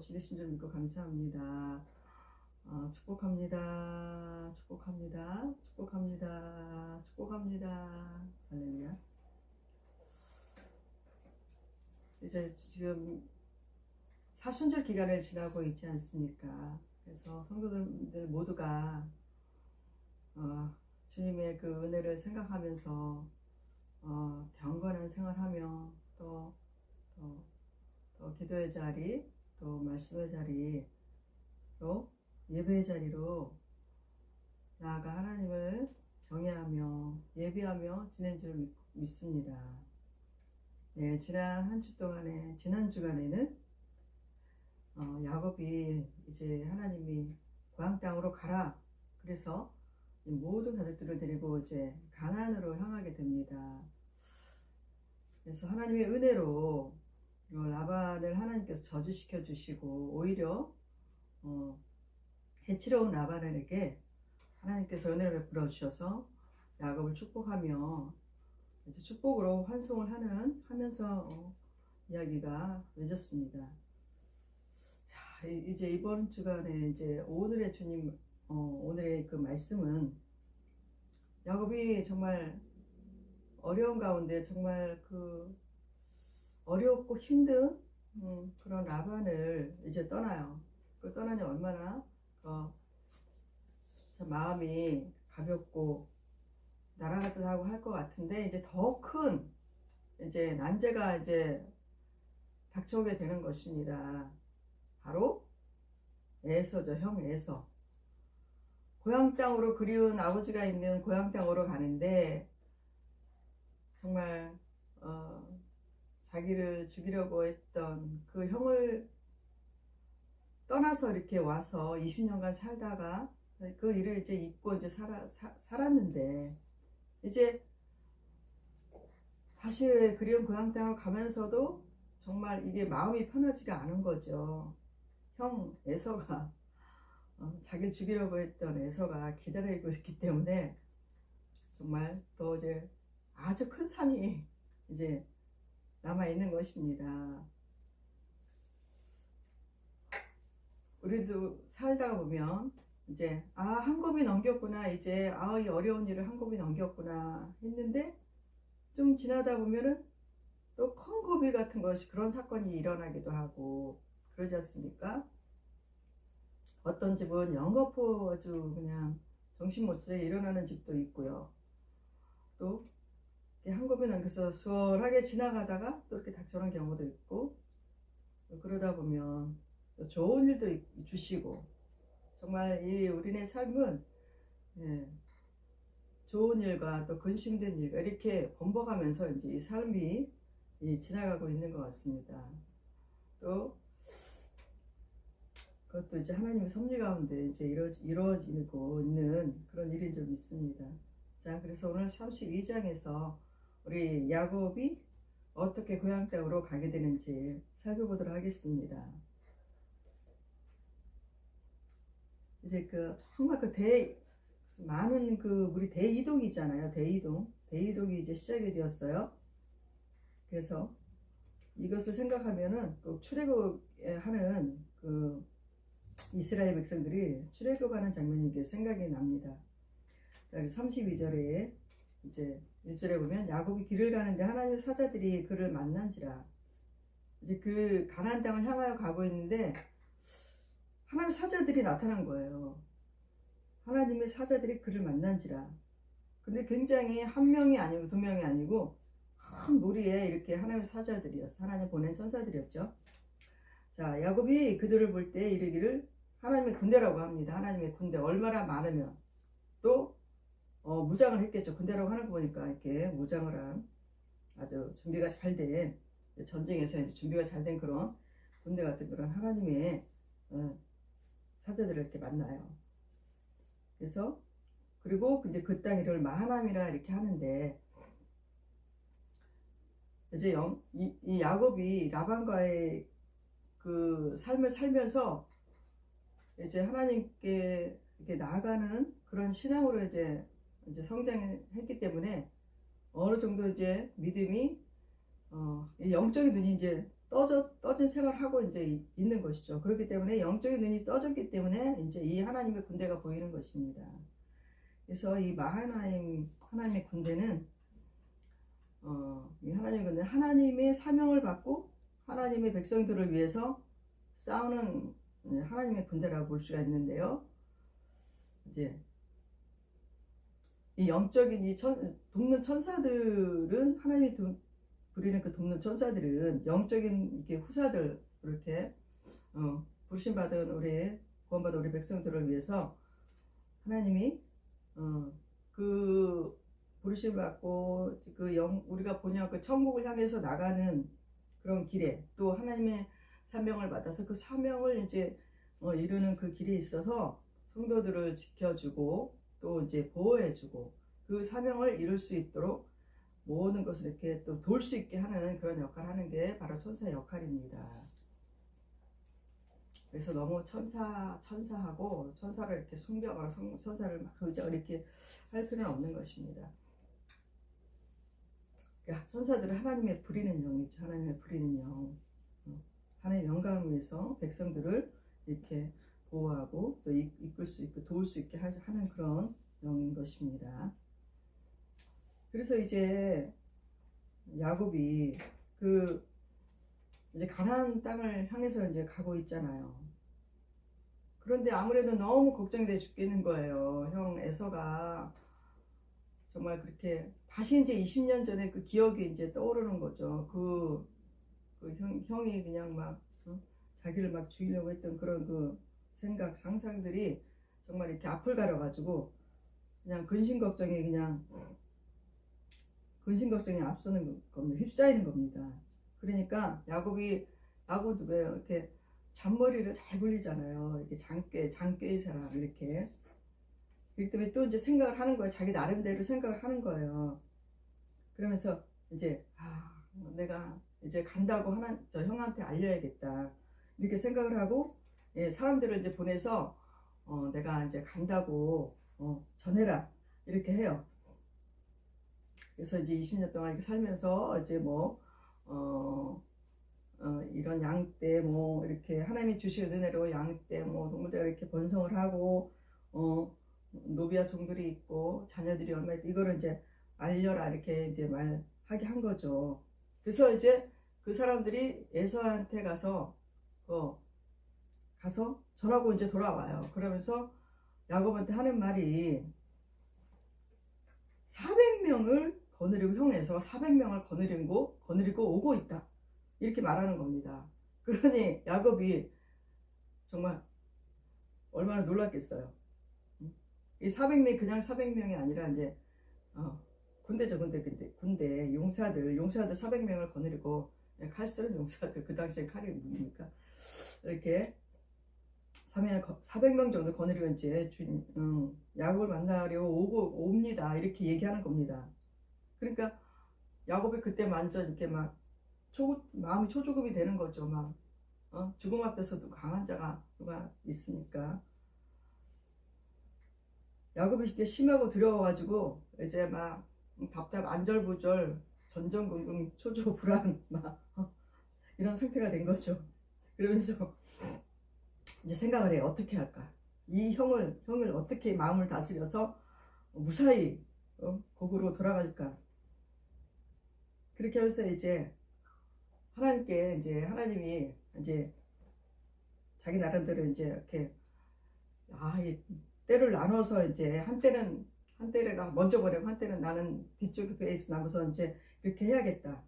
지내신 줄 믿고 감사합니다. 축복합니다. 축복합니다. 축복합니다. 축복합니다. 할렐루야. 이제 지금 사순절 기간을 지나고 있지 않습니까? 그래서 성도들 모두가 주님의 그 은혜를 생각하면서 경건한 생활하며 또 기도의 자리, 또 말씀의 자리, 또 예배의 자리로 나아가 하나님을 경외하며 예배하며 지낸 줄 믿습니다. 네, 지난 한 주 동안에, 지난 주간에는 야곱이 이제 하나님이 고향 땅으로 가라. 그래서 모든 가족들을 데리고 이제 가나안으로 향하게 됩니다. 그래서 하나님의 은혜로 라반을 하나님께서 저주시켜 주시고 오히려 해치러온 라반에게 하나님께서 은혜를 베풀어 주셔서 야곱을 축복하며 이제 축복으로 환송을 하면서 이야기가 맺었습니다. 자, 이제 이번 주간에 이제 오늘의 주님 오늘의 그 말씀은 야곱이 정말 어려운 가운데 정말 그 어렵고 힘든 그런 라반을 이제 떠나요. 그 떠나니 얼마나 참 마음이 가볍고 날아갔다 하고 할 것 같은데 이제 더 큰 이제 난제가 이제 닥쳐오게 되는 것입니다. 바로 에서죠. 형 에서. 고향 땅으로 그리운 아버지가 있는 고향 땅으로 가는데 정말 자기를 죽이려고 했던 그 형을 떠나서 이렇게 와서 20년간 살다가 그 일을 이제 잊고 이제 살았는데 이제 다시 그리운 고향 땅으로 가면서도 정말 이게 마음이 편하지가 않은 거죠. 형 에서가 자기를 죽이려고 했던 에서가 기다리고 있기 때문에 정말 또 이제 아주 큰 산이 이제 남아 있는 것입니다. 우리도 살다가 보면 이제 한 곱이 넘겼구나, 이제 이 어려운 일을 한 곱이 넘겼구나 했는데 좀 지나다 보면은 또 큰 고비 같은 것이 그런 사건이 일어나기도 하고 그러지 않습니까? 어떤 집은 연거푸 아주 그냥 정신 못 차려 일어나는 집도 있고요. 또 한 곱이 넘겨서 수월하게 지나가다가 또 이렇게 닥쳐오는 경우도 있고 그러다 보면 또 좋은 일도 주시고 정말 이 우리네 삶은 좋은 일과 또 근심된 일과 이렇게 번복하면서 이제 이 삶이 지나가고 있는 것 같습니다. 또 그것도 이제 하나님의 섭리 가운데 이제 이루어지고 있는 그런 일인 줄 믿습니다. 자, 그래서 오늘 32장에서 우리 야곱이 어떻게 고향 땅으로 가게 되는지 살펴보도록 하겠습니다. 이제 정말 많은 우리 대이동이 있잖아요. 대이동이 이제 시작이 되었어요. 그래서 이것을 생각하면은 또 출애굽하는 이스라엘 백성들이 출애굽하는 장면이 생각이 납니다. 32절에 이제 1절에 보면 야곱이 길을 가는데 하나님의 사자들이 그를 만난지라. 이제 그 가나안 땅을 향하여 가고 있는데 하나님의 사자들이 나타난 거예요. 하나님의 사자들이 그를 만난지라. 근데 굉장히 한 명이 아니고 두 명이 아니고 큰 무리에 이렇게 하나님의 사자들이었어. 하나님 보낸 천사들이었죠. 자, 야곱이 그들을 볼 때 이르기를 하나님의 군대라고 합니다. 하나님의 군대 얼마나 많으면 또 무장을 했겠죠. 군대라고 하는 거 보니까 이렇게 무장을 한 아주 준비가 잘 된 전쟁에서 이제 준비가 잘 된 그런 군대 같은 그런 하나님의 사자들을 이렇게 만나요. 그래서 그리고 이제 그 땅 이름을 마하남이라 이렇게 하는데 이제 이 야곱이 라반과의 그 삶을 살면서 이제 하나님께 이렇게 나아가는 그런 신앙으로 이제 성장했기 때문에 어느 정도 이제 믿음이 영적인 눈이 이제 떠진 생활을 하고 이제 있는 것이죠. 그렇기 때문에 영적인 눈이 떠졌기 때문에 이제 이 하나님의 군대가 보이는 것입니다. 그래서 이 마하나임 하나님의 군대는 이 하나님의 군대 하나님의 사명을 받고 하나님의 백성들을 위해서 싸우는 하나님의 군대라고 볼 수가 있는데요. 이제 이 영적인 돕는 천사들은 하나님이 부리는 그 돕는 천사들은 영적인 이렇게 후사들 이렇게 부르심 받은 우리 구원받은 우리 백성들을 위해서 하나님이 그 부르심 받고 우리가 본영 그 천국을 향해서 나가는 그런 길에 또 하나님의 사명을 받아서 그 사명을 이제 이루는 그 길에 있어서 성도들을 지켜주고 또 이제 보호해주고 그 사명을 이룰 수 있도록 모든 것을 이렇게 또 도울 수 있게 하는 그런 역할을 하는 게 바로 천사의 역할입니다. 그래서 너무 천사하고 천사를 이렇게 숭배하거나 천사를 막 의지하고 이렇게 할 필요는 없는 것입니다. 천사들은 하나님의 부리는 영이죠. 하나님의 부리는 영. 하나님의 영광을 위해서 백성들을 이렇게 보호하고 또 이끌 수 있고 도울 수 있게 하는 그런 영인 것입니다. 그래서 이제 야곱이 이제 가나안 땅을 향해서 이제 가고 있잖아요. 그런데 아무래도 너무 걱정이 돼 죽겠는 거예요. 형 에서가 정말 그렇게 다시 이제 20년 전에 그 기억이 이제 떠오르는 거죠. 형이 그냥 막 자기를 막 죽이려고 했던 그런 그 생각, 상상들이 정말 이렇게 앞을 가려가지고 그냥 근심 걱정이 앞서는 겁니다. 휩싸이는 겁니다. 그러니까 야곱도 왜 이렇게 잔머리를 잘 굴리잖아요. 이렇게 장꾀의 사람 이렇게. 그렇기 때문에 또 이제 생각을 하는 거예요. 자기 나름대로 생각을 하는 거예요. 그러면서 이제 내가 이제 간다고 저 형한테 알려야겠다 이렇게 생각을 하고 사람들을 이제 보내서 내가 이제 간다고 전해라 이렇게 해요. 그래서 이제 20년 동안 이렇게 살면서 이제 이런 양떼 이렇게 하나님이 주신 은혜로 양떼 동물들 이렇게 번성을 하고 노비와 종들이 있고 자녀들이 얼마 있고 이거를 이제 알려라 이렇게 이제 말하게 한 거죠. 그래서 이제 그 사람들이 에서한테 가서 전하고 이제 돌아와요. 그러면서 야곱한테 하는 말이 400명을 거느리고 형 에서가 400명을 거느리고 오고 있다 이렇게 말하는 겁니다. 그러니 야곱이 정말 얼마나 놀랐겠어요. 이 400명이 그냥 400명이 아니라 이제 군대죠. 군대 용사들 400명을 거느리고 칼 쓰는 용사들 그 당시에 칼이 뭡니까? 이렇게 400명 정도 거느리고 이제 야곱을 만나려 옵니다. 이렇게 얘기하는 겁니다. 그러니까 야곱이 그때 완전 이렇게 막 마음이 초조급이 되는 거죠. 막 죽음 앞에서도 강한 자가 누가 있으니까. 야곱이 이렇게 심하고 두려워가지고 이제 막 안절부절 전전긍긍 초조 불안 막 이런 상태가 된 거죠. 그러면서 이제 생각을 해요. 어떻게 할까? 이 형을 어떻게 마음을 다스려서 무사히 고국으로 돌아갈까? 그렇게 하면서 이제 하나님이 이제 자기 나름대로 이제 이렇게 이 때를 나눠서 이제 한때는 먼저 보내고 한때는 나는 뒤쪽에 베이스 나눠서 이제 이렇게 해야겠다.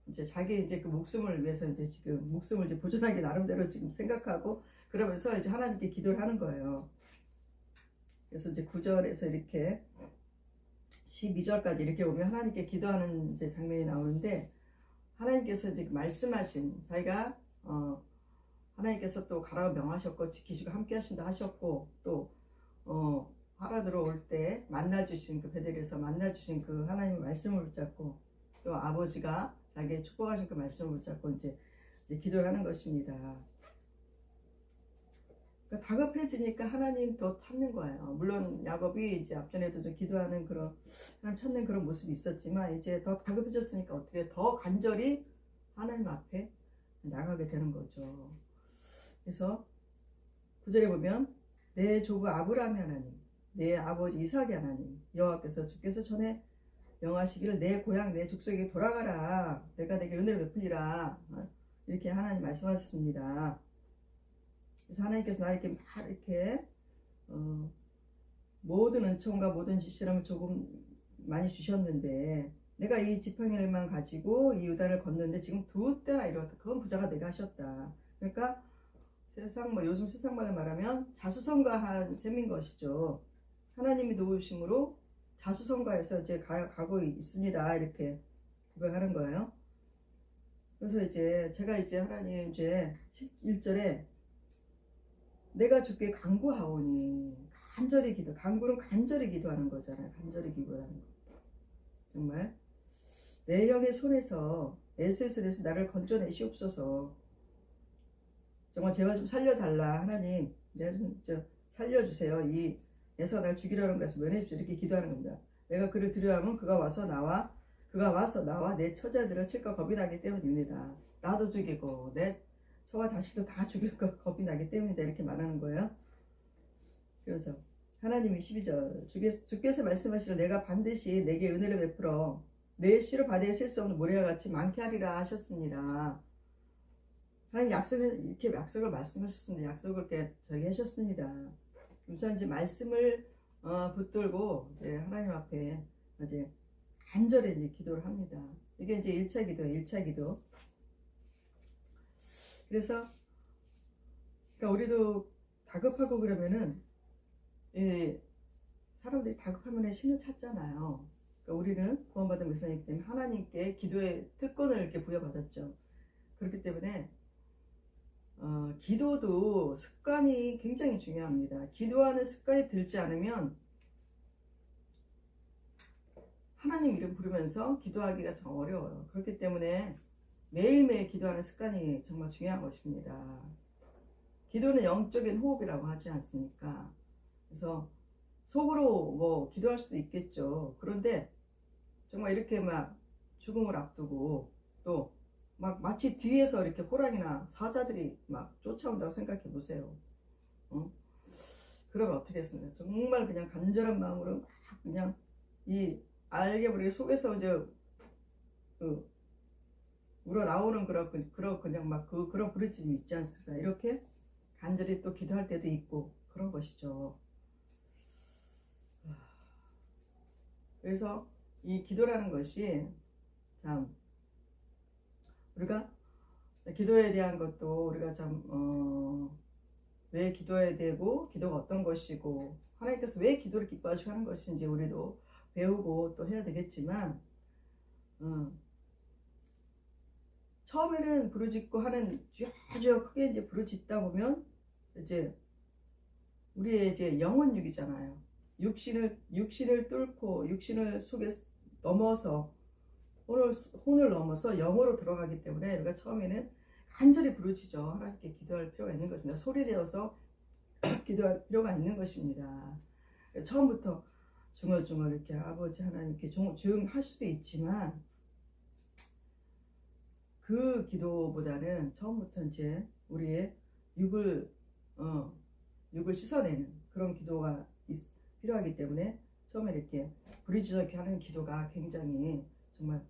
이제 자기 이제 그 목숨을 위해서 이제 지금 목숨을 이제 보존하기 나름대로 지금 생각하고 그러면서 이제 하나님께 기도를 하는 거예요. 그래서 이제 9절에서 이렇게 12절까지 이렇게 보면 하나님께 기도하는 이제 장면이 나오는데 하나님께서 이제 말씀하신 자기가 하나님께서 또 가라고 명하셨고 지키시고 함께 하신다 하셨고 또 하라 들어올 때 만나주신 그 베델에서 만나주신 그 하나님의 말씀을 붙잡고 또 아버지가 자기의 축복하신 그 말씀을 붙잡고 이제 기도를 하는 것입니다. 그러니까 다급해지니까 하나님 더 찾는 거예요. 물론 야곱이 이제 앞전에도 좀 기도하는 그런 하나님 찾는 그런 모습이 있었지만 이제 더 다급해졌으니까 어떻게 더 간절히 하나님 앞에 나가게 되는 거죠. 그래서 9절에 보면 내 조부 아브라함의 하나님, 내 아버지 이삭의 하나님 여호와께서 주께서 전에 명하시기를 내 고향 내 족속에게 돌아가라, 내가 내게 은혜를 베풀리라, 이렇게 하나님 말씀하셨습니다. 그래서 하나님께서 나에게 막 이렇게 모든 은총과 모든 지시름을 조금 많이 주셨는데, 내가 이 지팡이만 가지고 이 요단을 걷는데 지금 두 때나 이렇다. 그건 부자가 내가 하셨다. 그러니까 세상 요즘 세상 말로 말하면 자수성가한 셈인 것이죠. 하나님이 도우심으로 자수성가해서 이제 가고 있습니다. 이렇게 고백하는 거예요. 그래서 이제 제가 이제 하나님 이제 11절에 내가 주께 간구하오니, 간절히 기도, 간구는 간절히 기도하는 거잖아요. 간절히 기도하는 거. 정말 내 형의 손에서 에서의 손에서 나를 건져내시옵소서. 정말 제발 좀 살려달라. 하나님 내가 좀 살려주세요. 이 에서가 날 죽이려는 것에서 면해주십시오. 이렇게 기도하는 겁니다. 내가 그를 두려워하면 그가 와서 나와 내 처자들을 칠까 겁이 나기 때문입니다. 나도 죽이고 내 저와 자식도 다 죽일 거 겁이 나기 때문이다. 이렇게 말하는 거예요. 그래서 하나님이 12절 주께서 말씀하시기를 내가 반드시 내게 은혜를 베풀어 내 씨로 바다에 셀 수 없는 모래와 같이 많게 하리라 하셨습니다. 하나님 이렇게 약속을 말씀하셨습니다. 약속을 이렇게 저기 하셨습니다. 우선 이제 말씀을 붙들고 이제 하나님 앞에 이제 간절히 이제 기도를 합니다. 이게 이제 1차 기도예요. 1차 기도. 그래서 그러니까 우리도 다급하고 그러면은 사람들이 다급하면 신을 찾잖아요. 그러니까 우리는 구원받은 백성이기 때문에 하나님께 기도의 특권을 이렇게 부여받았죠. 그렇기 때문에 기도도 습관이 굉장히 중요합니다. 기도하는 습관이 들지 않으면 하나님 이름 부르면서 기도하기가 참 어려워요. 그렇기 때문에 매일매일 기도하는 습관이 정말 중요한 것입니다. 기도는 영적인 호흡이라고 하지 않습니까? 그래서 속으로 뭐 기도할 수도 있겠죠. 그런데 정말 이렇게 막 죽음을 앞두고 또 막 마치 뒤에서 이렇게 호랑이나 사자들이 막 쫓아온다고 생각해 보세요. 그러면 어떻게 했습니까? 정말 그냥 간절한 마음으로 막 그냥 이 알게 모르게 속에서 이제 우러나오는 그런 그냥 막 그런 부르짖음이 있지 않습니까? 이렇게 간절히 또 기도할 때도 있고 그런 것이죠. 그래서 이 기도라는 것이 참 우리가 기도에 대한 것도 우리가 참 왜 기도해야 되고 기도가 어떤 것이고 하나님께서 왜 기도를 기뻐하시고 하는 것인지 우리도 배우고 또 해야 되겠지만 처음에는 부르짖고 하는 쥐어쥐어 크게 이제 부르짖다 보면 이제 우리의 이제 영혼육이잖아요. 육신을 뚫고 육신을 속에 넘어서 혼을 넘어서 영으로 들어가기 때문에 우리가 처음에는 간절히 부르짖어 하나님께 기도할 필요가 있는 것입니다. 소리내어서 기도할 필요가 있는 것입니다. 처음부터 중얼중얼 이렇게 아버지 하나님께 조용할 수도 있지만 그 기도보다는 처음부터 이제 우리의 육을 씻어내는 그런 기도가 필요하기 때문에 처음에 이렇게 부르짖어 이렇게 하는 기도가 굉장히 정말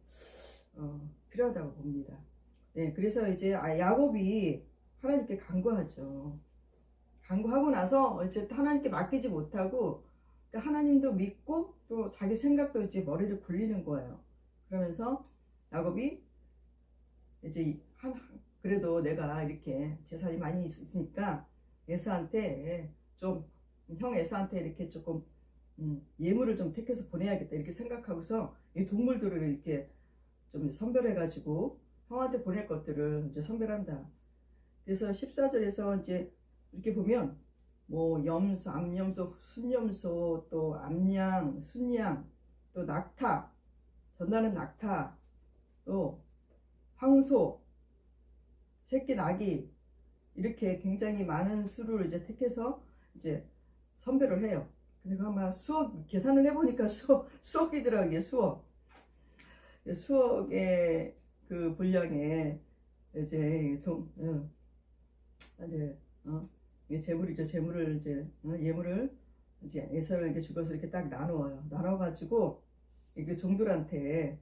필요하다고 봅니다. 네, 그래서 이제 야곱이 하나님께 간구하죠. 간구하고 나서 이제 하나님께 맡기지 못하고 하나님도 믿고 또 자기 생각도 이제 머리를 굴리는 거예요. 그러면서 야곱이 이제 그래도 내가 이렇게 재산이 많이 있으니까 에서한테 좀 형 에서한테 이렇게 조금 예물을 좀 택해서 보내야겠다 이렇게 생각하고서 이 동물들을 이렇게 좀 선별해가지고 형한테 보낼 것들을 이제 선별한다. 그래서 14절에서 이제 이렇게 보면 뭐 염소, 암염소, 순염소, 또 암양, 순양, 또 낙타, 전나는 낙타, 또 황소, 새끼 나귀 이렇게 굉장히 많은 수를 이제 택해서 이제 선별을 해요. 그래서 아마 계산을 해보니까 수억이더라고요. 수억의 그 분량에 이제 이제 이게 재물이죠. 재물을 이제 예물을 이제 에서를 이렇게 죽어서 이렇게 딱 나누어요. 나눠가지고 그 종들한테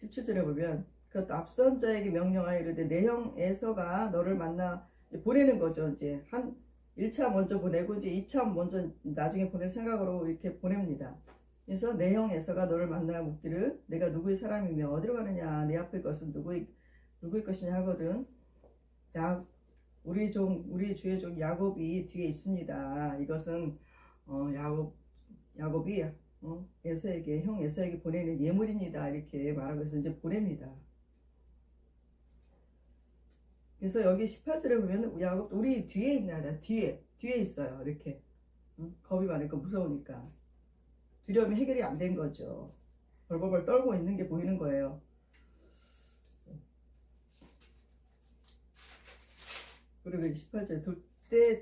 17절에 보면 그 앞선 자에게 명령하여 이르되 내 형 에서가 너를 만나 보내는 거죠. 이제 한 1차 먼저 보내고 이제 2차 먼저 나중에 보낼 생각으로 이렇게 보냅니다. 그래서 내 형 에서가 너를 만나 묻기를 내가 누구의 사람이며 어디로 가느냐 내 앞에 것은 누구의 것이냐 하거든. 우리 주의 종 야곱이 뒤에 있습니다. 이것은 야곱이 에서에게 형 에서에게 보내는 예물입니다. 이렇게 말하고 해서 이제 보냅니다. 그래서 여기 18절에 보면 야곱 우리 뒤에 있나다. 뒤에 있어요. 이렇게 겁이 많으니까 무서우니까 두려움이 해결이 안 된 거죠. 벌벌벌 떨고 있는 게 보이는 거예요. 그리고 18절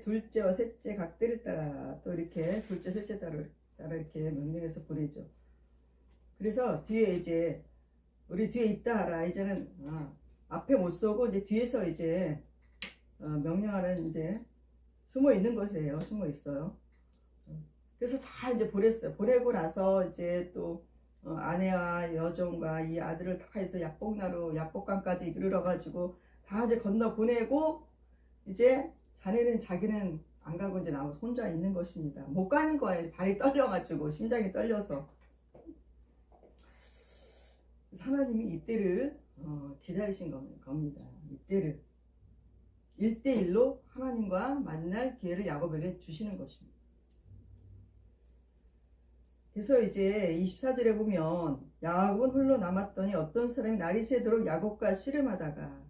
둘째와 셋째 각 때를 따라 또 이렇게 둘째 셋째 따라 이렇게 명령해서 보내죠. 그래서 뒤에 이제 우리 뒤에 있다 하라. 이제는 앞에 못 서고 이제 뒤에서 이제 명령하는 이제 숨어 있는 것이에요. 숨어 있어요. 그래서 다 이제 보냈어요. 보내고 나서 이제 또 아내와 여종과 이 아들을 다 해서 야복강까지 이르러 가지고 다 이제 건너 보내고 이제 자기는 안 가고 이제 남아서 혼자 있는 것입니다. 못 가는 거예요. 발이 떨려가지고 심장이 떨려서. 하나님이 이때를 기다리신 겁니다. 이때를 1대1로 하나님과 만날 기회를 야곱에게 주시는 것입니다. 그래서 이제 24절에 보면 야곱은 홀로 남았더니 어떤 사람이 날이 새도록 야곱과 씨름하다가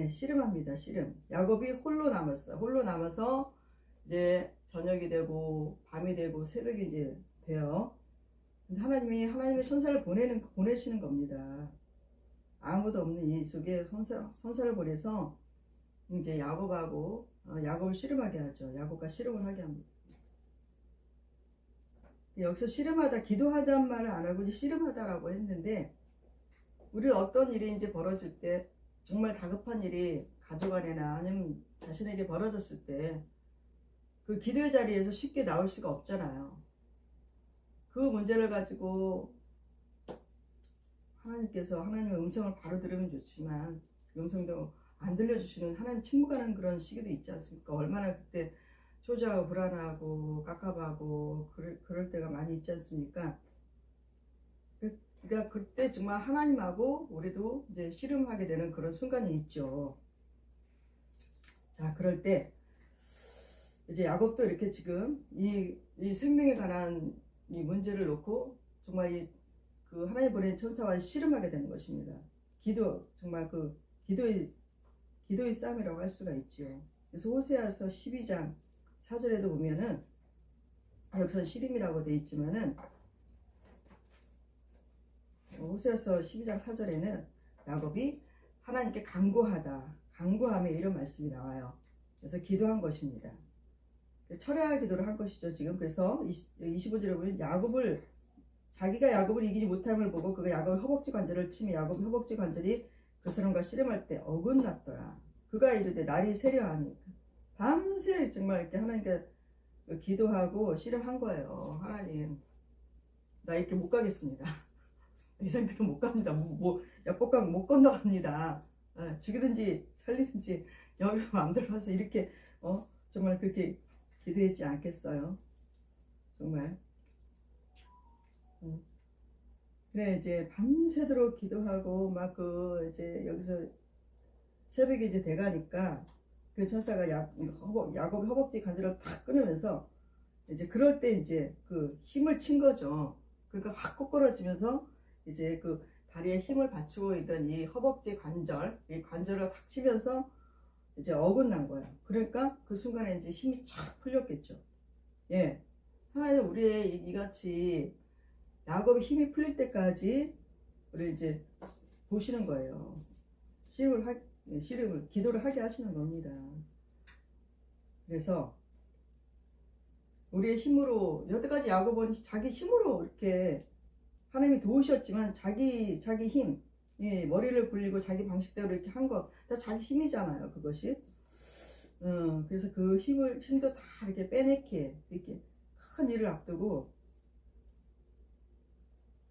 씨름합니다. 씨름. 야곱이 홀로 남았어요. 홀로 남아서 이제 저녁이 되고 밤이 되고 새벽이 이제 돼요. 하나님의 천사를 보내시는 겁니다. 아무도 없는 이 속에 천사를 보내서 이제 야곱을 씨름하게 하죠. 야곱과 씨름을 하게 합니다. 여기서 씨름하다, 기도하다는 말을 안 하고 이제 씨름하다라고 했는데, 우리 어떤 일이 이제 벌어질 때 정말 다급한 일이 가족 안에나 아니면 자신에게 벌어졌을 때 그 기도의 자리에서 쉽게 나올 수가 없잖아요. 그 문제를 가지고 하나님의 음성을 바로 들으면 좋지만 그 음성도 안 들려주시는 하나님 침묵하는 그런 시기도 있지 않습니까? 얼마나 그때 초조하고 불안하고 깝깝하고 그럴 때가 많이 있지 않습니까? 그러니까 그때 정말 하나님하고 우리도 이제 씨름하게 되는 그런 순간이 있죠. 자, 그럴 때 이제 야곱도 이렇게 지금 이 생명에 관한 이 문제를 놓고 정말 그 하나님 보낸 천사와 씨름하게 되는 것입니다. 정말 그 기도의 싸움이라고 할 수가 있죠. 그래서 호세아서 12장 4절에도 보면은 여기서 씨름이라고 되어 있지만은 호세아서 12장 4절에는 야곱이 하나님께 간구하며 이런 말씀이 나와요. 그래서 기도한 것입니다. 철야 기도를 한 것이죠, 지금. 그래서 25절에 보면 자기가 야곱을 이기지 못함을 보고 그가 야곱의 허벅지 관절을 치며 야곱의 허벅지 관절이 그 사람과 씨름할 때 어긋났더라. 그가 이르되 날이 새려하니 밤새 정말 이렇게 하나님께 기도하고 씨름한 거예요. 하나님, 나 이렇게 못 가겠습니다. 이 상태로 못 갑니다. 약복강 못 건너갑니다. 죽이든지 살리든지 여기서 마음대로 와서 이렇게 정말 그렇게 기도했지 않겠어요? 정말. 그래 이제 밤새도록 기도하고 막 이제 여기서 새벽이 이제 돼가니까 그 천사가 야곱의 허벅지 관절을 탁 끊으면서 이제 그럴 때 이제 그 힘을 친 거죠. 그러니까 확 꼬꾸라지면서 이제 그 다리에 힘을 받치고 있던 이 허벅지 이 관절을 탁 치면서 이제 어긋난 거예요. 그러니까 그 순간에 이제 힘이 쫙 풀렸겠죠. 하나님 우리의 이같이 야곱의 힘이 풀릴 때까지 우리 이제 보시는 거예요. 기도를 하게 하시는 겁니다. 그래서 우리의 힘으로 여태까지 야곱은 자기 힘으로 이렇게 하나님이 도우셨지만 자기 힘, 이 머리를 굴리고 자기 방식대로 이렇게 한 거, 다 자기 힘이잖아요, 그것이. 그래서 그 힘도 다 이렇게 빼내게, 이렇게 큰 일을 앞두고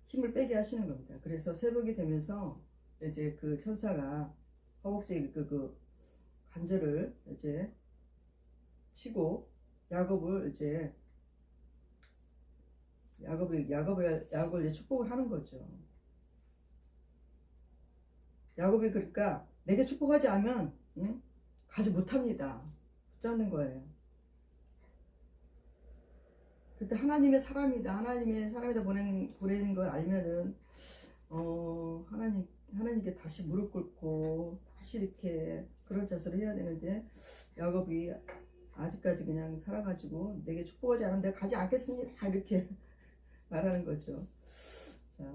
힘을 빼게 하시는 겁니다. 그래서 새벽이 되면서 이제 그 천사가 허벅지 그 관절을 이제 치고 야곱을 이제 야곱을 이제 축복을 하는 거죠. 야곱이 그러니까 내게 축복하지 않으면 가지 못합니다. 붙잡는 거예요. 그때 하나님의 사람이다. 하나님의 사람이다 보내는 걸 알면은 하나님께 다시 무릎 꿇고 다시 이렇게 그런 자세를 해야 되는데 야곱이 아직까지 그냥 살아가지고 내게 축복하지 않으면 내가 가지 않겠습니다. 이렇게 말하는 거죠. 자,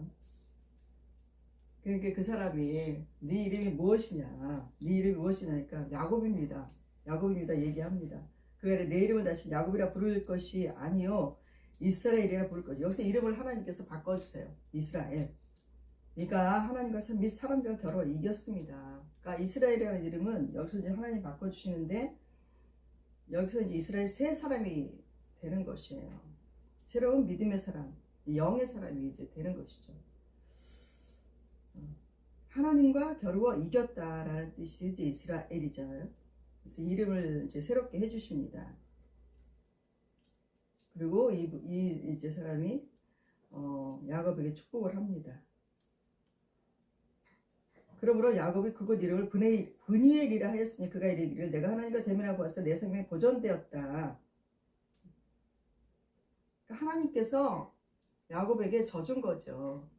그러니까 그 사람이 네 이름이 무엇이냐? 네 이름이 무엇이냐니까 야곱입니다. 야곱입니다. 얘기합니다. 그 아래 내 이름을 다시 야곱이라 부를 것이 아니요 이스라엘이라 부를 것이. 여기서 이름을 하나님께서 바꿔주세요. 이스라엘. 그러니까 하나님과 및 사람들과 겨루어 이겼습니다. 그러니까 이스라엘이라는 이름은 여기서 이제 하나님 바꿔주시는데 여기서 이제 이스라엘 새 사람이 되는 것이에요. 새로운 믿음의 사람, 영의 사람이 이제 되는 것이죠. 하나님과 겨루어 이겼다라는 뜻이 이제 이스라엘이잖아요. 그래서 이름을 이제 새롭게 해주십니다. 그리고 이 이제 사람이 야곱에게 축복을 합니다. 그러므로 야곱이 그곳 이름을 브니엘이라 하였으니 그가 이르기를 내가 하나님과 대면하고 와서 내 생명이 보존되었다. 그러니까 하나님께서 야곱에게 져준 거죠.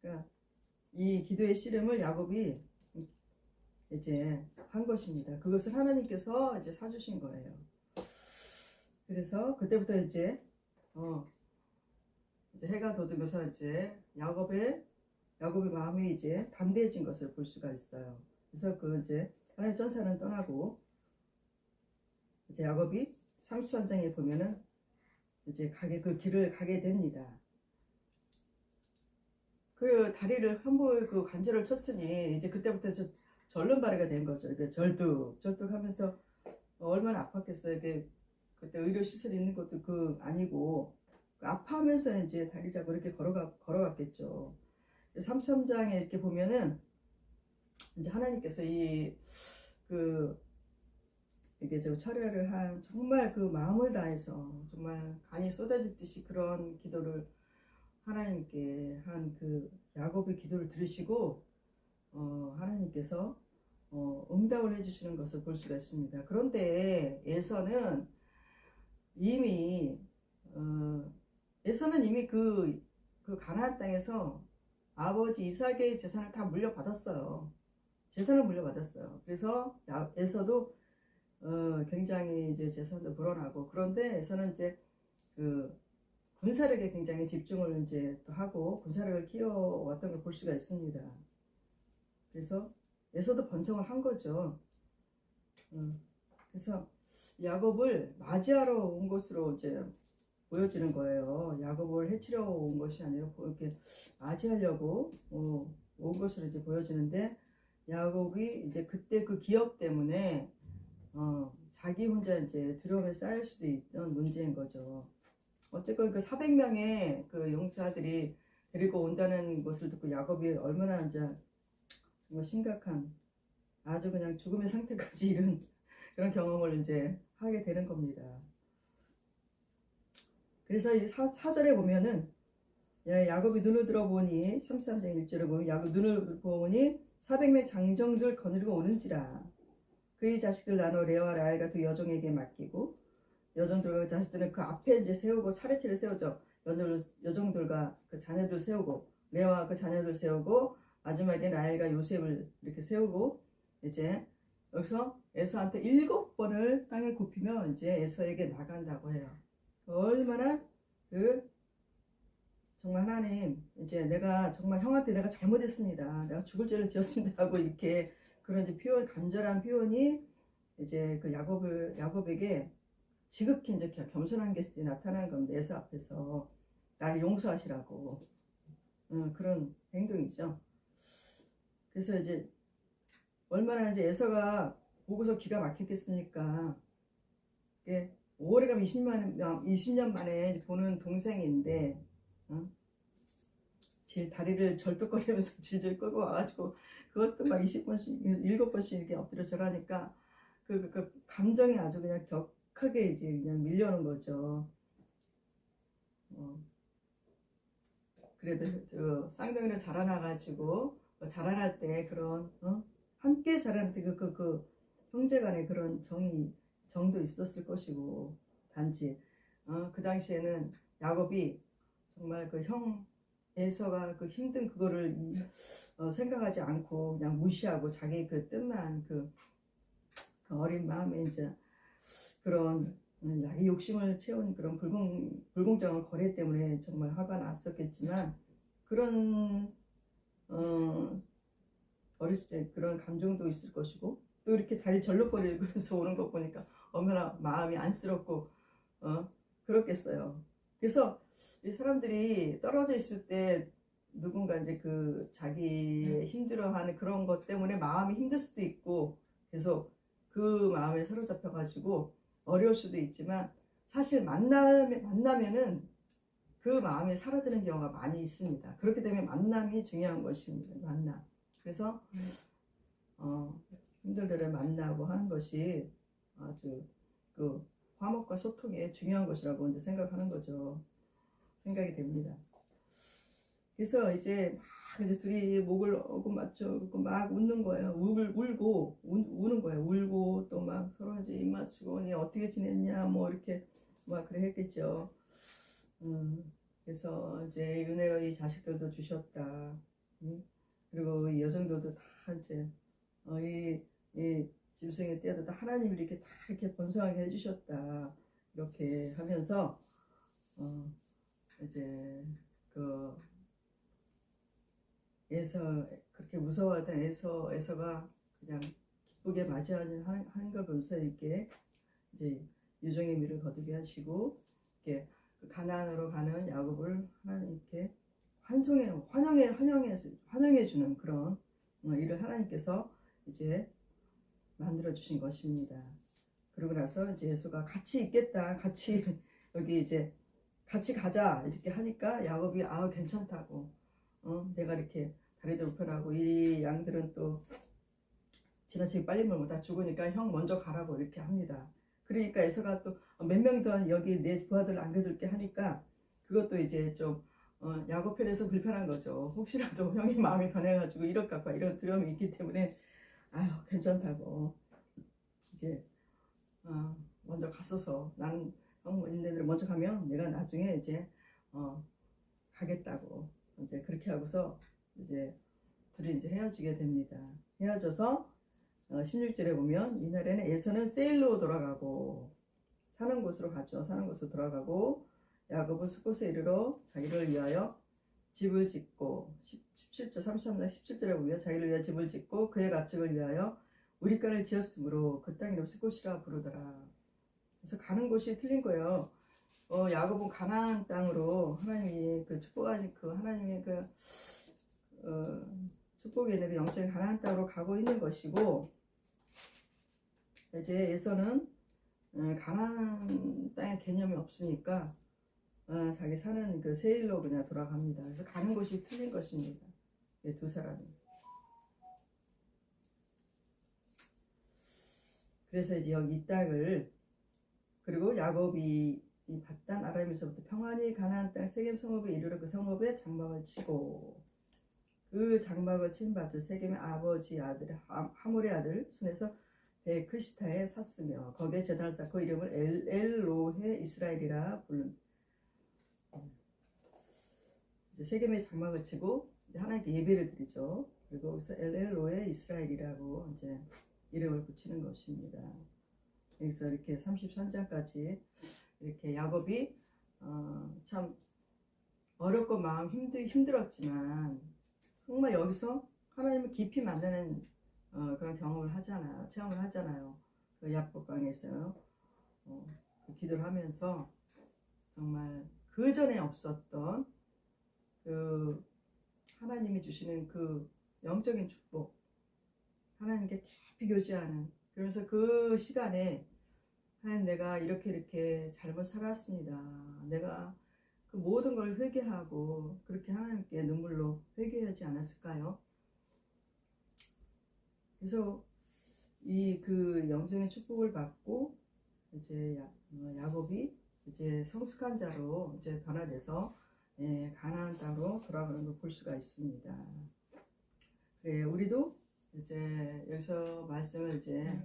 그러니까 이 기도의 씨름을 야곱이 이제 한 것입니다. 그것을 하나님께서 이제 사주신 거예요. 그래서 그때부터 이제 해가 돋으면서 이제 야곱의 마음이 이제 담대해진 것을 볼 수가 있어요. 그래서 그 이제 하나님 천사는 떠나고 이제 야곱이 30장에 보면은 이제 그 길을 가게 됩니다. 그 다리를 한번 그 관절을 쳤으니 이제 그때부터 절름발이가 된 거죠. 이렇게 절뚝하면서 얼마나 아팠겠어요. 이게 그때 의료 시설 있는 것도 아니고 아파하면서 이제 다리 잡고 이렇게 걸어갔겠죠. 33장에 이렇게 보면은 이제 하나님께서 이게 좀 철회를 한 정말 그 마음을 다해서 정말 간이 쏟아지듯이 그런 기도를 하나님께 한 그 야곱의 기도를 들으시고 하나님께서 응답을 해주시는 것을 볼 수가 있습니다. 그런데 에서는 이미 그 가나안 땅에서 아버지 이삭의 재산을 다 물려받았어요. 재산을 물려받았어요. 그래서 에서도 굉장히 이제 재산도 불어나고, 그런데 에서는 이제 그 군사력에 굉장히 집중을 이제 또 하고 군사력을 키워왔던 걸 볼 수가 있습니다. 그래서 에서도 번성을 한 거죠. 그래서 야곱을 맞이하러 온 것으로 이제 보여지는 거예요. 야곱을 해치려 온 것이 아니라 이렇게 맞이하려고 온 것으로 이제 보여지는데, 야곱이 이제 그때 그 기억 때문에 자기 혼자 이제 두려움에 쌓일 수도 있던 문제인 거죠. 어쨌건 그 400명의 그 용사들이 데리고 온다는 것을 듣고 야곱이 얼마나 이제 정말 심각한, 아주 그냥 죽음의 상태까지 이른 그런 경험을 이제 하게 되는 겁니다. 그래서 이 4절에 보면은 야곱이 눈을 들어보니 33장 1절에 보면 야곱 눈을 보니 400명 장정들 거느리고 오는지라. 그의 자식들 나눠 레아와 라헬과 두 여종에게 맡기고 여종들과 자식들은 그 앞에 이제 세우고 차례차례 세우죠. 여종들과 그 자녀들 세우고 레아와 그 자녀들 세우고 마지막에 라헬과 요셉을 이렇게 세우고 이제 여기서 에서한테 7번을 땅에 굽히며 이제 에서에게 나간다고 해요. 얼마나 정말 하나님, 이제 내가 정말 형한테 내가 잘못했습니다. 내가 죽을 죄를 지었습니다 하고 이렇게 그런 이제 간절한 표현이 이제 그 야곱에게 지극히 이제 겸손한 게 나타나는 겁니다. 에서 앞에서 나를 용서하시라고. 그런 행동이죠. 그래서 이제 얼마나 이제 에서가 보고서 기가 막혔겠습니까? 이게 오래가면 20년 만에 보는 동생인데, 다리를 절뚝거리면서 질질 끌고 와가지고 그것도 막 20번씩 7번씩 이렇게 엎드려 절하니까 그 감정이 아주 그냥 격하게 이제 그냥 밀려오는 거죠. 그래도 그 쌍둥이를 자라나가지고 자라날 때 그런 함께 자라날 때 그 형제간의 그런 정도 있었을 것이고, 단지 그 당시에는 야곱이 정말 그 형 에서가 그 힘든 그거를 생각하지 않고 그냥 무시하고 자기 그 뜻만 그 어린 마음에 이제 그런 자기 욕심을 채운 그런 불공정한 거래 때문에 정말 화가 났었겠지만, 그런 어렸을 때 그런 감정도 있을 것이고, 또 이렇게 다리 절룩거리면서 오는 거 보니까 얼마나 마음이 안쓰럽고 그렇겠어요. 그래서 이 사람들이 떨어져 있을 때 누군가 이제 그 자기 힘들어하는 그런 것 때문에 마음이 힘들 수도 있고, 계속 그 마음에 사로잡혀 가지고 어려울 수도 있지만, 사실 만나면은 그 마음이 사라지는 경우가 많이 있습니다. 그렇기 때문에 만남이 중요한 것입니다. 만남. 그래서 힘들들을 만나고 하는 것이 아주 그 화목과 소통에 중요한 것이라고 이제 생각하는 거죠. 생각이 됩니다. 그래서 이제 막 이제 둘이 목을 어긋 맞추고 막 웃는 거예요. 울고 우는 거예요. 울고 또 막 서로 이제 입 맞추고 어떻게 지냈냐 뭐 이렇게 막 그래 했겠죠. 그래서 이제 은혜로 이 자식들도 주셨다. 그리고 이 여정들도 다 이제 이 짐승의 떼도 다 하나님이 이렇게 다 이렇게 번성하게 해주셨다. 이렇게 하면서 이제 그 그렇게 무서워하던 에서가 그냥 기쁘게 맞이하는 걸 보면서 이렇게 이제 유정의 미를 거두게 하시고, 이렇게 그 가나안으로 가는 야곱을 하나님 이렇게 환영해 주는 그런 일을 하나님께서 이제 만들어 주신 것입니다. 그러고 나서 이제 예수가 같이 있겠다, 같이 여기 이제 같이 가자 이렇게 하니까 야곱이 괜찮다고, 내가 이렇게 다리도 불편하고 이 양들은 또 지나치게 빨리 멀면 다 죽으니까 형 먼저 가라고 이렇게 합니다. 그러니까 에서가 또 몇 명 더 여기 내 부하들 남겨둘게 하니까 그것도 이제 좀 야곱 편에서 불편한 거죠. 혹시라도 형이 마음이 변해가지고 이럴까봐 이런 두려움이 있기 때문에 괜찮다고 이게 먼저 갔어서 나는 형 있는 데를 먼저 가면 내가 나중에 이제 가겠다고 이제 그렇게 하고서 이제 둘이 이제 헤어지게 됩니다. 헤어져서 16절에 보면 이날에는 에서는 세일로 돌아가고 사는 곳으로 갔죠. 사는 곳으로 돌아가고 야곱은 숫곳에 이르러 자기를 위하여 집을 짓고 17절 33절 17절에 보면 자기를 위하여 집을 짓고 그의 가축을 위하여 우리간을 지었으므로 그 땅이 숫곳이라 부르더라. 그래서 가는 곳이 틀린 거예요. 야곱은 가나안 땅으로 하나님이 그 축복하신 그 하나님의 그 축복에 있는 그 영적인 가나안 땅으로 가고 있는 것이고, 이제 에서는 가나안 땅의 개념이 없으니까 자기 사는 그 세일로 그냥 돌아갑니다. 그래서 가는 곳이 틀린 것입니다. 두 사람이. 그래서 이제 여기 이 땅을, 그리고 야곱이 이 밧단 아람에서부터 평안히 가나안 땅 세겜 성읍에 이르러 그 성읍에 장막을 치고, 그 장막을 친 밭을 세겜의 아버지 아들 하몰의 아들 손에서 베크시타에 샀으며 거기에 제단을 쌓고 이름을 엘로헤 이스라엘이라 부른. 이제 세겜의 장막을 치고 이제 하나님께 예배를 드리죠. 그리고 여기서 엘로헤 이스라엘이라고 이제 이름을 붙이는 것입니다. 여기서 이렇게 33장까지 이렇게 야곱이 참 어렵고 마음 힘들었지만 정말 여기서 하나님을 깊이 만나는 그런 경험을 하잖아요. 체험을 하잖아요. 그 야복강에서 그 기도를 하면서 정말 그 전에 없었던 그 하나님이 주시는 그 영적인 축복, 하나님께 깊이 교제하는, 그러면서 그 시간에 하나님, 내가 이렇게 잘못 살았습니다. 내가 그 모든 걸 회개하고 그렇게 하나님께 눈물로 회개하지 않았을까요? 그래서 이 그 영적인 축복을 받고 이제 야곱이 이제 성숙한 자로 이제 변화돼서 가나안 땅으로 돌아가는 걸 볼 수가 있습니다. 네, 우리도 이제 여기서 말씀을 이제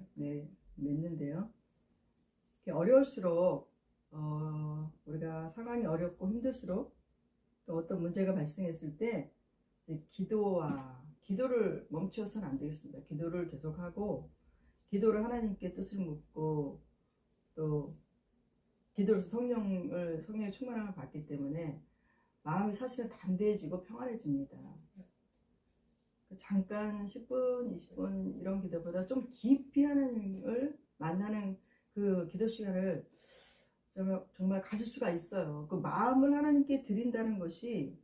맺는데요. 어려울수록 우리가 상황이 어렵고 힘들수록 또 어떤 문제가 발생했을 때 기도를 멈춰서는 안 되겠습니다. 기도를 계속하고 기도를 하나님께 뜻을 묻고 또 기도로서 성령의 충만함을 받기 때문에 마음이 사실은 담대해지고 평안해집니다. 잠깐 10분, 20분 이런 기도보다 좀 깊이 하나님을 만나는 그 기도 시간을 정말 가질 수가 있어요. 그 마음을 하나님께 드린다는 것이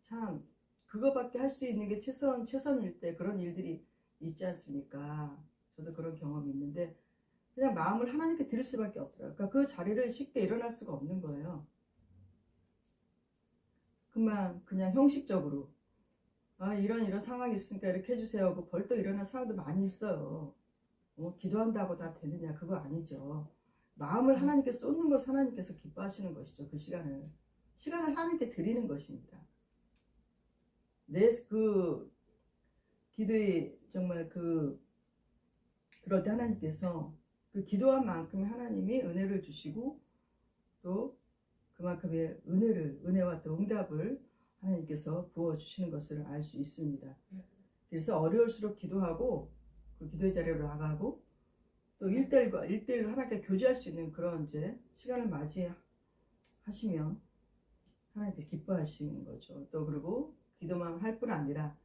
참 그거밖에 할 수 있는 게 최선일 때 그런 일들이 있지 않습니까? 저도 그런 경험이 있는데 그냥 마음을 하나님께 드릴 수밖에 없더라고요. 그러니까 그 자리를 쉽게 일어날 수가 없는 거예요. 그냥 형식적으로 이런 상황이 있으니까 이렇게 해주세요 하고 벌떡 일어난 사람도 많이 있어요. 기도한다고 다 되느냐? 그거 아니죠. 마음을 하나님께 쏟는 것을 하나님께서 기뻐하시는 것이죠. 그 시간을 하나님께 드리는 것입니다. 그 기도에 정말 그럴 때 하나님께서 그 기도한 만큼 하나님이 은혜를 주시고 또 그만큼의 은혜와 또 응답을 하나님께서 부어주시는 것을 알 수 있습니다. 그래서 어려울수록 기도하고 그 기도의 자리로 나가고 또 1대1로 하나님께 교제할 수 있는 그런 이제 시간을 맞이하시면 하나님께 기뻐하시는 거죠. 또 그리고 기도만 할 뿐 아니라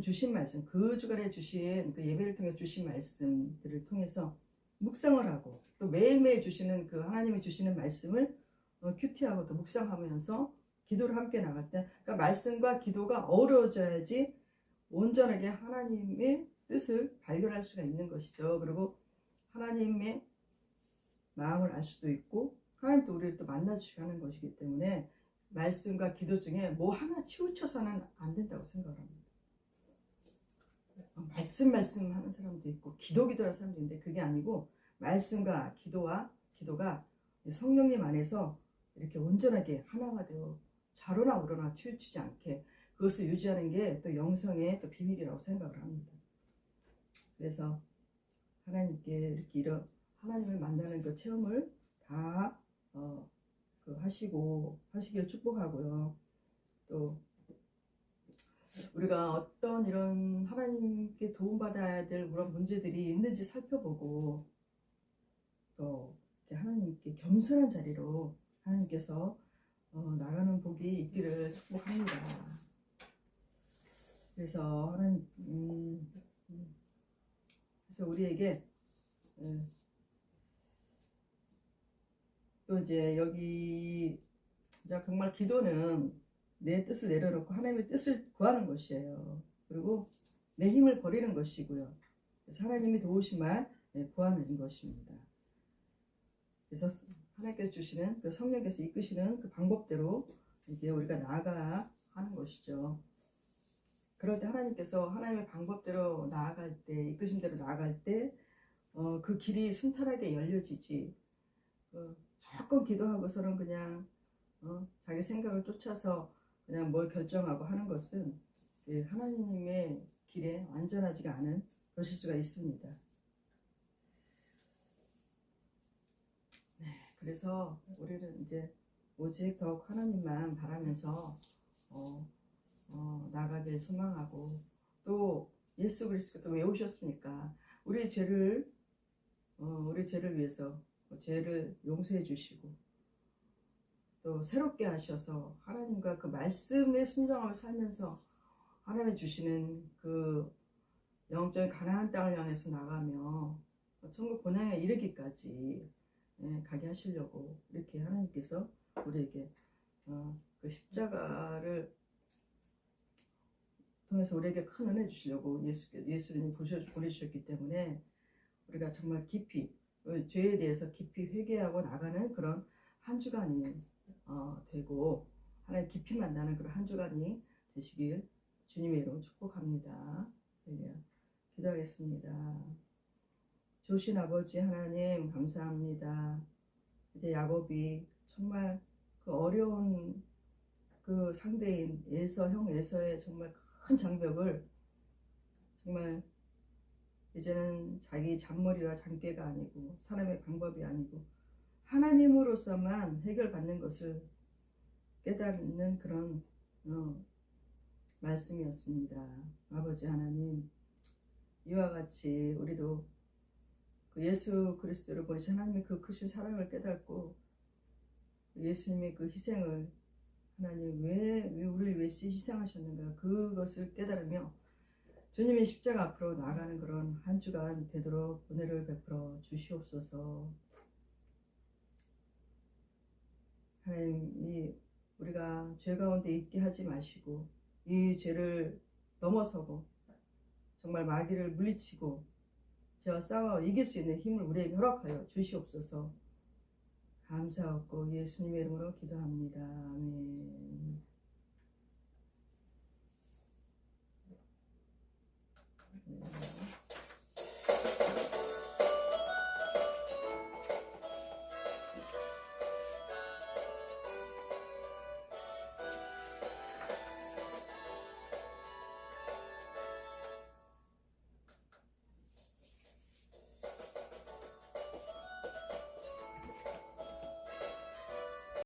주신 말씀, 그 주간에 주신 그 예배를 통해서 주신 말씀들을 통해서 묵상을 하고 또 매일매일 주시는 그 하나님이 주시는 말씀을 큐티하고 또 묵상하면서 기도를 함께 나갈 때, 그러니까 말씀과 기도가 어우러져야지 온전하게 하나님의 뜻을 발견할 수가 있는 것이죠. 그리고 하나님의 마음을 알 수도 있고 하나님도 우리를 또 만나주시고 하는 것이기 때문에 말씀과 기도 중에 뭐 하나 치우쳐서는 안 된다고 생각합니다. 말씀하는 사람도 있고 기도하는 사람도 있는데 그게 아니고 말씀과 기도가 성령님 안에서 이렇게 온전하게 하나가 되어 좌로나 우로나 치우치지 않게 그것을 유지하는 게 또 영성의 또 비밀이라고 생각을 합니다. 그래서 하나님께 하나님을 만나는 그 체험을 다 하시기를 축복하고요. 또 우리가 어떤 이런 하나님께 도움받아야 될 그런 문제들이 있는지 살펴보고 또 하나님께 겸손한 자리로 하나님께서 나가는 복이 있기를 축복합니다. 그래서 그래서 우리에게 또 이제 여기 정말 기도는 내 뜻을 내려놓고 하나님의 뜻을 구하는 것이에요. 그리고 내 힘을 버리는 것이고요. 그래서 하나님이 도우심만 구하는 것입니다. 그래서 하나님께서 주시는 그 성령께서 이끄시는 그 방법대로 이게 우리가 나아가 하는 것이죠. 그럴 때 하나님께서 하나님의 방법대로 나아갈 때, 이끄심대로 나아갈 때 그 길이 순탄하게 열려지지 조금 기도하고서는 그냥 자기 생각을 쫓아서 그냥 뭘 결정하고 하는 것은 하나님의 길에 완전하지가 않은 것일 수가 있습니다. 네, 그래서 우리는 이제 오직 더욱 하나님만 바라면서 나가길 소망하고 또 예수 그리스도께서 왜 오셨습니까? 우리 죄를 위해서 죄를 용서해 주시고 또 새롭게 하셔서 하나님과 그 말씀에 순종하며 살면서 하나님이 주시는 그 영적인 가나안 땅을 향해서 나가며 천국 본향에 이르기까지 가게 하시려고 이렇게 하나님께서 우리에게 그 십자가를 통해서 우리에게 큰 은혜 주시려고 예수님이 보내주셨기 때문에 우리가 정말 깊이 죄에 대해서 깊이 회개하고 나가는 그런 한 주간이 되고 하나님 깊이 만나는 그런 한 주간이 되시길 주님의 이름으로 축복합니다. 기도하겠습니다. 좋으신 아버지 하나님 감사합니다. 이제 야곱이 정말 그 어려운 그 상대인 형 에서의 정말 큰 장벽을 정말 이제는 자기 잔머리와 잔꾀가 아니고 사람의 방법이 아니고 하나님으로서만 해결받는 것을 깨닫는 그런 말씀이었습니다. 아버지 하나님, 이와 같이 우리도 그 예수 그리스도를 보내신 하나님의 그 크신 사랑을 깨닫고 예수님의 그 희생을 하나님 왜 우리를 위해서 희생하셨는가 그것을 깨달으며 주님의 십자가 앞으로 나아가는 그런 한 주간 되도록 은혜를 베풀어 주시옵소서. 하나님, 우리가 죄 가운데 있게 하지 마시고 이 죄를 넘어서고 정말 마귀를 물리치고 저와 싸워 이길 수 있는 힘을 우리에게 허락하여 주시옵소서. 감사하고 예수님의 이름으로 기도합니다. 아멘.